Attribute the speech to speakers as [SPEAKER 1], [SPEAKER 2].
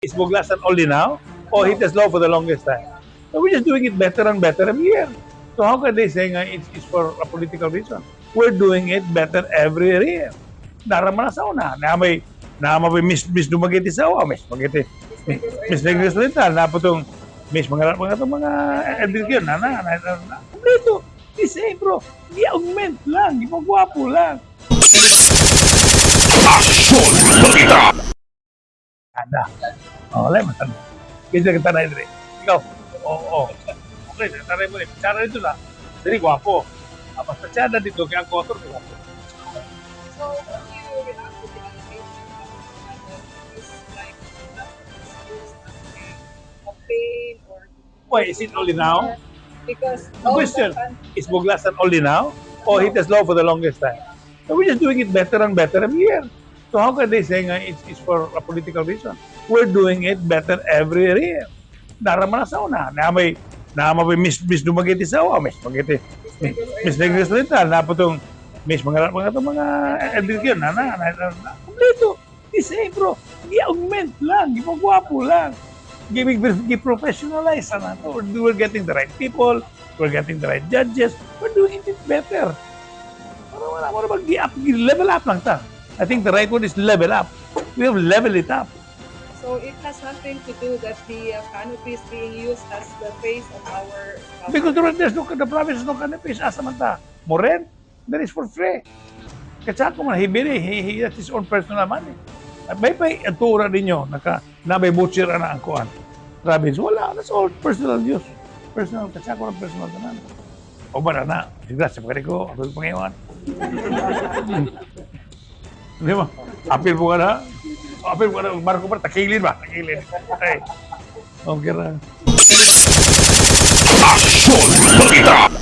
[SPEAKER 1] Is Buglasan only now? Or it is low for the longest time? So we're just doing it better and better every year. So how can they say it's for a political reason? We're doing it better every year. Narama na sa una. Na may Miss Dumaguete sa uwa, Miss Dumaguete. Miss Negres Oriental, na po itong Miss mga Edric na. Kompleto. The same, bro. I-augment lang. Ipagwapo lang.
[SPEAKER 2] Aksyon Balita!
[SPEAKER 1] Ada. Wala yung matanda. Kaya kita na, Edric. Ikaw. Oo. Okay, taray mo rin. Cara dito na. Dari gwapo. Mas pasyada dito, kaya ang kotor ko.
[SPEAKER 3] So, when you react to the allegation of is like campaign or
[SPEAKER 1] Why, is it only now?
[SPEAKER 3] because
[SPEAKER 1] The question, is Buglasan only now? Or it is low for the longest time? So we're just doing it better and better every year. So how can they say it's for a political reason? We're doing it better every year. Narama na sa una. Na may Miss Dumaguete sa uwa, Miss Dumaguete. Miss Negres Oriental, na po itong Miss mga Edric na. Kompleto. The same, bro. I-augment lang. Ipagwapo lang. Professionalize na to. We're getting the right people. We're getting the right judges. We're doing it better. Wala level up lang ta. I think the right word is level up. We have leveled it up.
[SPEAKER 3] So it has nothing to do that the canopy is being used as the face of our
[SPEAKER 1] Because the province has no canopy. Asa man ta. Moren, that is for free. Katsako man, he has his own personal money. May atura ninyo, na may butcher na ang kuhan. Province, wala. That's all personal use. Personal, katsako ng personal naman. O ba na, sigla, sa pagkari ko, ako yung pangayawan. Di ba? Apil po ka na. Apil po ka na, Marco pa, takilin ba? Takilin. Ay, okay na.
[SPEAKER 2] Aksyon Balita!